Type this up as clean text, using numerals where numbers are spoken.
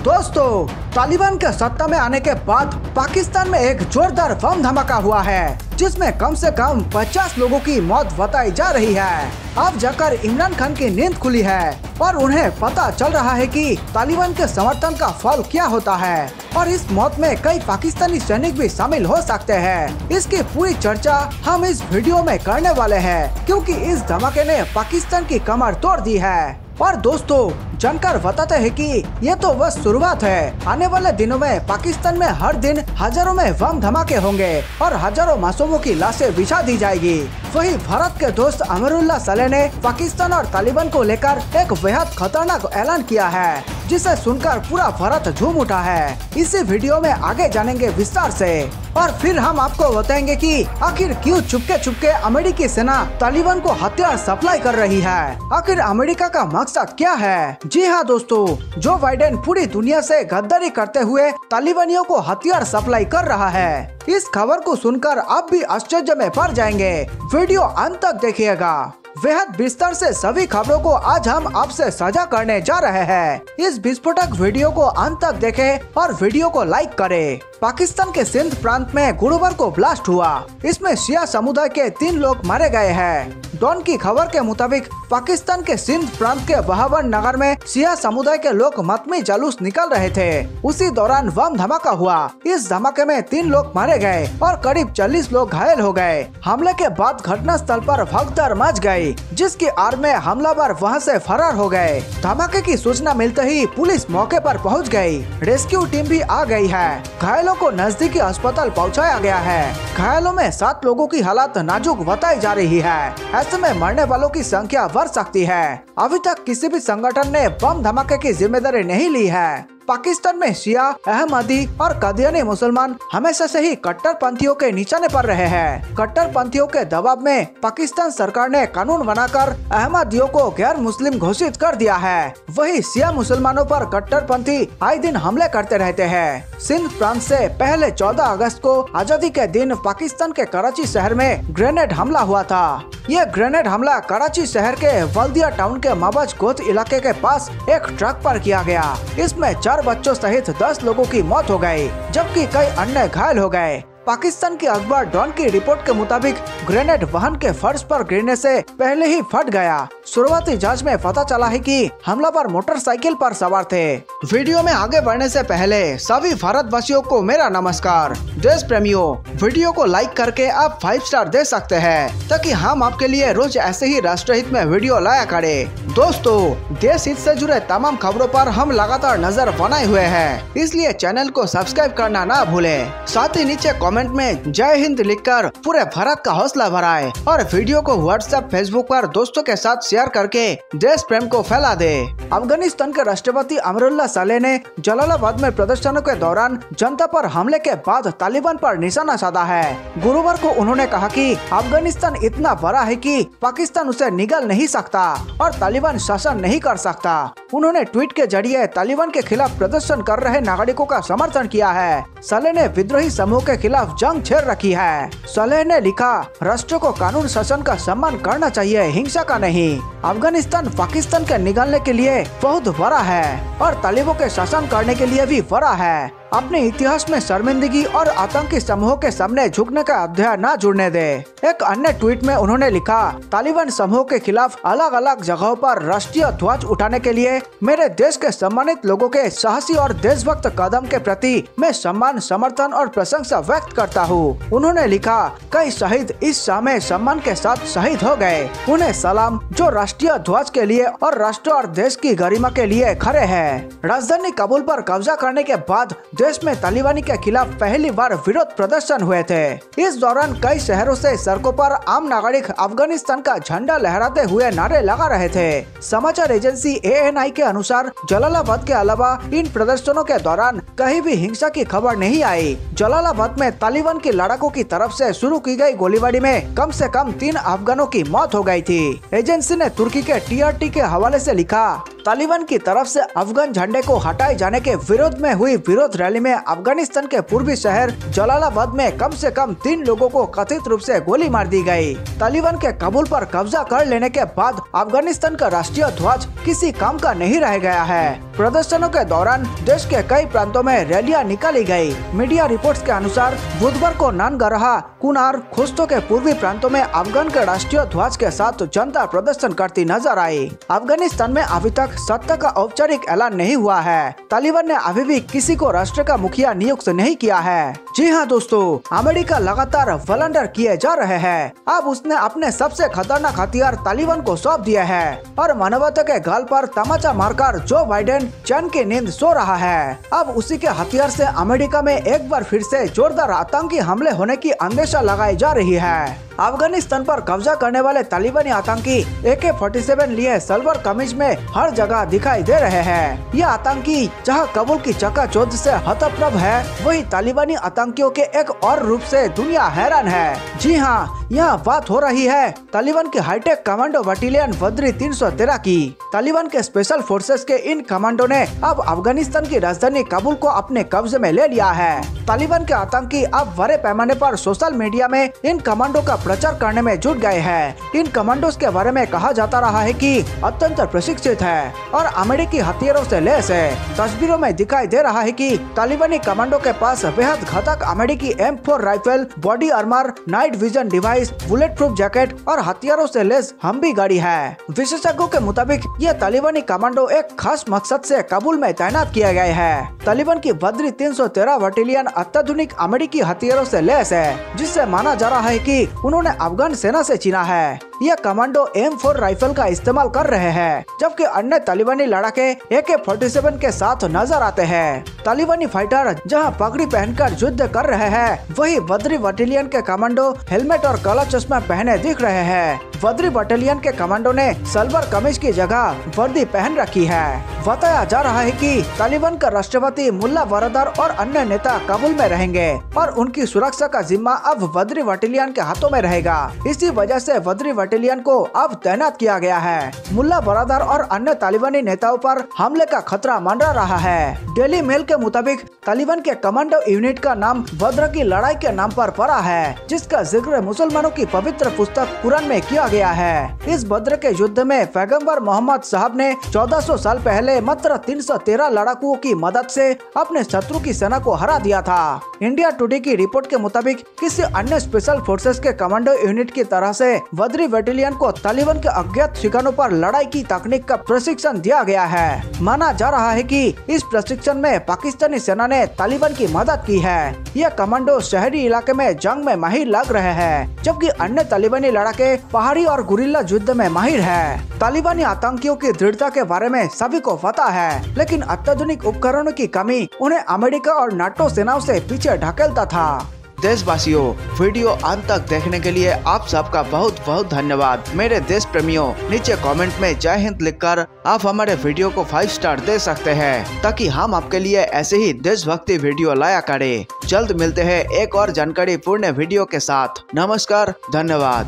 दोस्तों, तालिबान के सत्ता में आने के बाद पाकिस्तान में एक जोरदार बम धमाका हुआ है, जिसमें कम से कम 50 लोगों की मौत बताई जा रही है। अब जाकर इमरान खान की नींद खुली है और उन्हें पता चल रहा है कि तालिबान के समर्थन का फल क्या होता है और इस मौत में कई पाकिस्तानी सैनिक भी शामिल हो सकते हैं। इसकी पूरी चर्चा हम इस वीडियो में करने वाले हैं, क्योंकि इस धमाके ने पाकिस्तान की कमर तोड़ दी है। और दोस्तों, जानकार बताते हैं कि ये तो बस शुरुआत है। आने वाले दिनों में पाकिस्तान में हर दिन हजारों में बम धमाके होंगे और हजारों मासूमों की लाशें बिछा दी जाएगी। वही भारत के दोस्त अमरुल्लाह सालेह ने पाकिस्तान और तालिबान को लेकर एक बेहद खतरनाक ऐलान किया है, जिसे सुनकर पूरा भारत झूम उठा है। इसी वीडियो में आगे जानेंगे विस्तार से और फिर हम आपको बताएंगे कि आखिर क्यों चुपके चुपके अमेरिकी सेना तालिबान को हथियार सप्लाई कर रही है। आखिर अमेरिका का मकसद क्या है? जी हाँ दोस्तों, जो बाइडेन पूरी दुनिया से गद्दारी करते हुए तालिबानियों को हथियार सप्लाई कर रहा है। इस खबर को सुनकर आप भी आश्चर्य में पड़ जाएंगे। वीडियो अंत तक देखिएगा। बेहद विस्तार से सभी खबरों को आज हम आपसे साझा करने जा रहे हैं। इस विस्फोटक वीडियो को अंत तक देखें और वीडियो को लाइक करें। पाकिस्तान के सिंध प्रांत में गुरुवार को ब्लास्ट हुआ। इसमें शिया समुदाय के 3 लोग मारे गए हैं। डॉन की खबर के मुताबिक पाकिस्तान के सिंध प्रांत के बहावन नगर में शिया समुदाय के लोग मतमी जुलूस निकाल रहे थे। उसी दौरान बम धमाका हुआ। इस धमाके में 3 लोग मारे गए और करीब 40 लोग घायल हो गए। हमले के बाद घटना स्थल पर भगदड़ मच गई, जिसकी आड़ में हमलावर वहां से फरार हो गए। धमाके की सूचना मिलते ही पुलिस मौके पर पहुंच गई। रेस्क्यू टीम भी आ गई है। घायलों को नजदीकी अस्पताल पहुंचाया गया है। घायलों में 7 लोगों की हालत नाजुक बताई जा रही है। ऐसे में मरने वालों की संख्या बढ़ सकती है। अभी तक किसी भी संगठन ने बम धमाके की जिम्मेदारी नहीं ली है। पाकिस्तान में शिया, अहमदी और कादियानी मुसलमान हमेशा से ही कट्टरपंथियों के निशाने पर रहे हैं। कट्टरपंथियों के दबाव में पाकिस्तान सरकार ने कानून बनाकर अहमदियों को गैर मुस्लिम घोषित कर दिया है। वही शिया मुसलमानों पर कट्टरपंथी आए दिन हमले करते रहते हैं। सिंध प्रांत से पहले 14 अगस्त को आजादी के दिन पाकिस्तान के कराची शहर में ग्रेनेड हमला हुआ था। ये ग्रेनेड हमला कराची शहर के वल्दिया टाउन के मबज गोत इलाके के पास एक ट्रक पर किया गया। इसमें 4 बच्चों सहित 10 लोगों की मौत हो गई, जबकि कई अन्य घायल हो गए। पाकिस्तान की अखबार डॉन की रिपोर्ट के मुताबिक ग्रेनेड वाहन के फर्श पर गिरने से पहले ही फट गया। शुरुआती जांच में पता चला है कि हमलावर मोटरसाइकिल पर सवार थे। वीडियो में आगे बढ़ने से पहले सभी भारतवासियों को मेरा नमस्कार। देश प्रेमियों, वीडियो को लाइक करके आप 5 स्टार दे सकते हैं, ताकि हम आपके लिए रोज ऐसे ही राष्ट्रहित में वीडियो लाया करें। दोस्तों, देश हित से जुड़े तमाम खबरों पर हम लगातार नजर बनाए हुए हैं, इसलिए चैनल को सब्सक्राइब करना ना भूलें। साथ ही नीचे कमेंट में जय हिंद लिखकर पूरे भारत का हौसला बढ़ाएं और वीडियो को व्हाट्सएप, फेसबुक पर दोस्तों के साथ शेयर करके देश प्रेम को फैला दे। अफगानिस्तान के राष्ट्रपति अमरुल्लाह सालेह ने जलालाबाद में प्रदर्शनों के दौरान जनता पर हमले के बाद तालिबान पर निशाना साधा है। गुरुवार को उन्होंने कहा कि अफगानिस्तान इतना बड़ा है कि पाकिस्तान उसे निगल नहीं सकता और तालिबान शासन नहीं कर सकता। उन्होंने ट्वीट के जरिए तालिबान के खिलाफ प्रदर्शन कर रहे नागरिकों का समर्थन किया है। सालेह ने विद्रोही समूह के खिलाफ जंग छेड़ रखी है। सालेह ने लिखा, राष्ट्र को कानून शासन का सम्मान करना चाहिए, हिंसा का नहीं। अफगानिस्तान पाकिस्तान के निगलने के लिए बहुत बड़ा है और तालिबों के शासन करने के लिए भी बड़ा है। अपने इतिहास में शर्मिंदगी और आतंकी समूहों के सामने झुकने का अध्याय न जुड़ने दे। एक अन्य ट्वीट में उन्होंने लिखा, तालिबान समूह के खिलाफ अलग अलग जगहों पर राष्ट्रीय ध्वज उठाने के लिए मेरे देश के सम्मानित लोगों के साहसी और देशभक्त कदम के प्रति मैं सम्मान, समर्थन और प्रशंसा व्यक्त करता हूँ। उन्होंने लिखा, कई शहीद इस शाह में सम्मान के साथ शहीद हो गए। उन्हें सलाम, जो राष्ट्रीय ध्वज के लिए और राष्ट्र और देश की गरिमा के लिए खड़े हैं। राजधानी काबुल पर कब्जा करने के बाद देश में तालिबानी के खिलाफ पहली बार विरोध प्रदर्शन हुए थे। इस दौरान कई शहरों से सड़कों पर आम नागरिक अफगानिस्तान का झंडा लहराते हुए नारे लगा रहे थे। समाचार एजेंसी ANI के अनुसार जलालाबाद के अलावा इन प्रदर्शनों के दौरान कहीं भी हिंसा की खबर नहीं आई। जलालाबाद में तालिबान के लड़ाकों की तरफ से शुरू की गई गोलीबारी में कम से कम 3 अफगानों की मौत हो गई थी। एजेंसी ने तुर्की के TRT के हवाले से लिखा, तालिबान की तरफ से अफगान झंडे को हटाए जाने के विरोध में हुई विरोध रैली में अफगानिस्तान के पूर्वी शहर जलालाबाद में कम से कम 3 लोगों को कथित रूप से गोली मार दी गई। तालिबान के काबुल पर कब्जा कर लेने के बाद अफगानिस्तान का राष्ट्रीय ध्वज किसी काम का नहीं रह गया है। प्रदर्शनों के दौरान देश के कई प्रांतों में रैलियां निकाली गयी। मीडिया रिपोर्ट्स के अनुसार बुधवार को नानगरहा, कुनार, खुस्तो के पूर्वी प्रांतों में अफगान के राष्ट्रीय ध्वज के साथ जनता प्रदर्शन करती नजर आई। अफगानिस्तान में अभी तक सत्ता का औपचारिक ऐलान नहीं हुआ है। तालिबान ने अभी भी किसी को राष्ट्र का मुखिया नियुक्त नहीं किया है। जी हाँ दोस्तों, अमेरिका लगातार वलंडर किए जा रहे हैं। अब उसने अपने सबसे खतरनाक हथियार तालिबान को सौंप दिया है और मानवता के गाल पर तमाचा मारकर जो बाइडेन चैन की नींद सो रहा है। अब उसी के हथियार से अमेरिका में एक बार फिर से जोरदार आतंकी हमले होने की अंदेशा लगाई जा रही है। अफगानिस्तान पर कब्जा करने वाले तालिबानी आतंकी AK-47 लिए सलवार कमीज में हर जगह दिखाई दे रहे हैं। ये आतंकी जहां कबूल की चकाचौंध से हतप्रभ है, वही तालिबानी आतंकियों के एक और रूप से दुनिया हैरान है। जी हाँ, यहाँ बात हो रही है तालिबान की हाईटेक कमांडो बटालियन बद्री 313 की। तालिबान के स्पेशल फोर्सेस के इन कमांडो ने अब अफगानिस्तान की राजधानी काबुल को अपने कब्जे में ले लिया है। तालिबान के आतंकी अब बड़े पैमाने पर सोशल मीडिया में इन कमांडो का प्रचार करने में जुट गए हैं। इन कमांडोज के बारे में कहा जाता रहा है कि अत्यंत प्रशिक्षित है और अमेरिकी हथियारों से लैस है। तस्वीरों में दिखाई दे रहा है कि तालिबानी कमांडो के पास बेहद घातक अमेरिकी M4 rifle, body armour, night vision device, bullet proof jacket और हथियारों से लैस हम्बी गाड़ी है। विशेषज्ञों के मुताबिक ये तालिबानी कमांडो एक खास मकसद से काबुल में तैनात किए गए हैं। तालिबान की बद्री 313 बटालियन अत्याधुनिक अमेरिकी हथियारों से लैस है, जिससे माना जा रहा है कि उन्होंने अफगान सेना से चीना है। यह कमांडो M4 राइफल का इस्तेमाल कर रहे हैं, जबकि अन्य तालिबानी लड़ाके AK-47 के साथ नजर आते हैं। तालिबानी फाइटर जहां पगड़ी पहनकर युद्ध कर रहे हैं, वही बद्री बटालियन के कमांडो हेलमेट और काला चश्मा पहने दिख रहे हैं। बद्री बटालियन के कमांडो ने सलवार कमीज की जगह वर्दी पहन रखी है। बताया जा रहा है कि तालिबान का राष्ट्रपति मुल्ला बरदर और अन्य नेता काबुल में रहेंगे और उनकी सुरक्षा का जिम्मा अब बद्री बटालियन के हाथों में रहेगा। इसी वजह से बद्री बटालियन को अब तैनात किया गया है। मुल्ला बरदर और अन्य तालिबानी नेताओं पर हमले का खतरा मंडरा रहा है। डेली मेल के मुताबिक तालिबान के कमांडो यूनिट का नाम बद्र की लड़ाई के नाम पर पड़ा है, जिसका जिक्र मुसलमानों की पवित्र पुस्तक कुरान में किया गया है। इस बद्र के युद्ध में पैगंबर मोहम्मद साहब ने 1400 साल पहले मात्र 313 लड़ाकुओं की मदद से अपने शत्रु की सेना को हरा दिया था। इंडिया टुडे की रिपोर्ट के मुताबिक किसी अन्य स्पेशल फोर्सेस के कमांडो यूनिट की तरह से बद्री बटालियन को तालिबान के अज्ञात ठिकानों पर लड़ाई की तकनीक का प्रशिक्षण दिया गया है। माना जा रहा है कि इस प्रशिक्षण में पाकिस्तानी सेना ने तालिबान की मदद की है। यह कमांडो शहरी इलाके में जंग में माहिर लग रहे हैं, जबकि अन्य तालिबानी लड़ाके पहाड़ी और गुरिल्ला युद्ध में माहिर है। तालिबानी आतंकियों की दृढ़ता के बारे में सभी को पता है, लेकिन अत्याधुनिक उपकरणों की कमी उन्हें अमेरिका और नाटो सेनाओं से पीछे ढकेलता था। देशवासियों, वीडियो अंत तक देखने के लिए आप सबका बहुत बहुत धन्यवाद। मेरे देश प्रेमियों, नीचे कमेंट में जय हिंद लिखकर आप हमारे वीडियो को 5 स्टार दे सकते हैं, ताकि हम आपके लिए ऐसे ही देशभक्ति वीडियो लाया करें। जल्द मिलते हैं एक और जानकारी पूर्ण वीडियो के साथ। नमस्कार, धन्यवाद।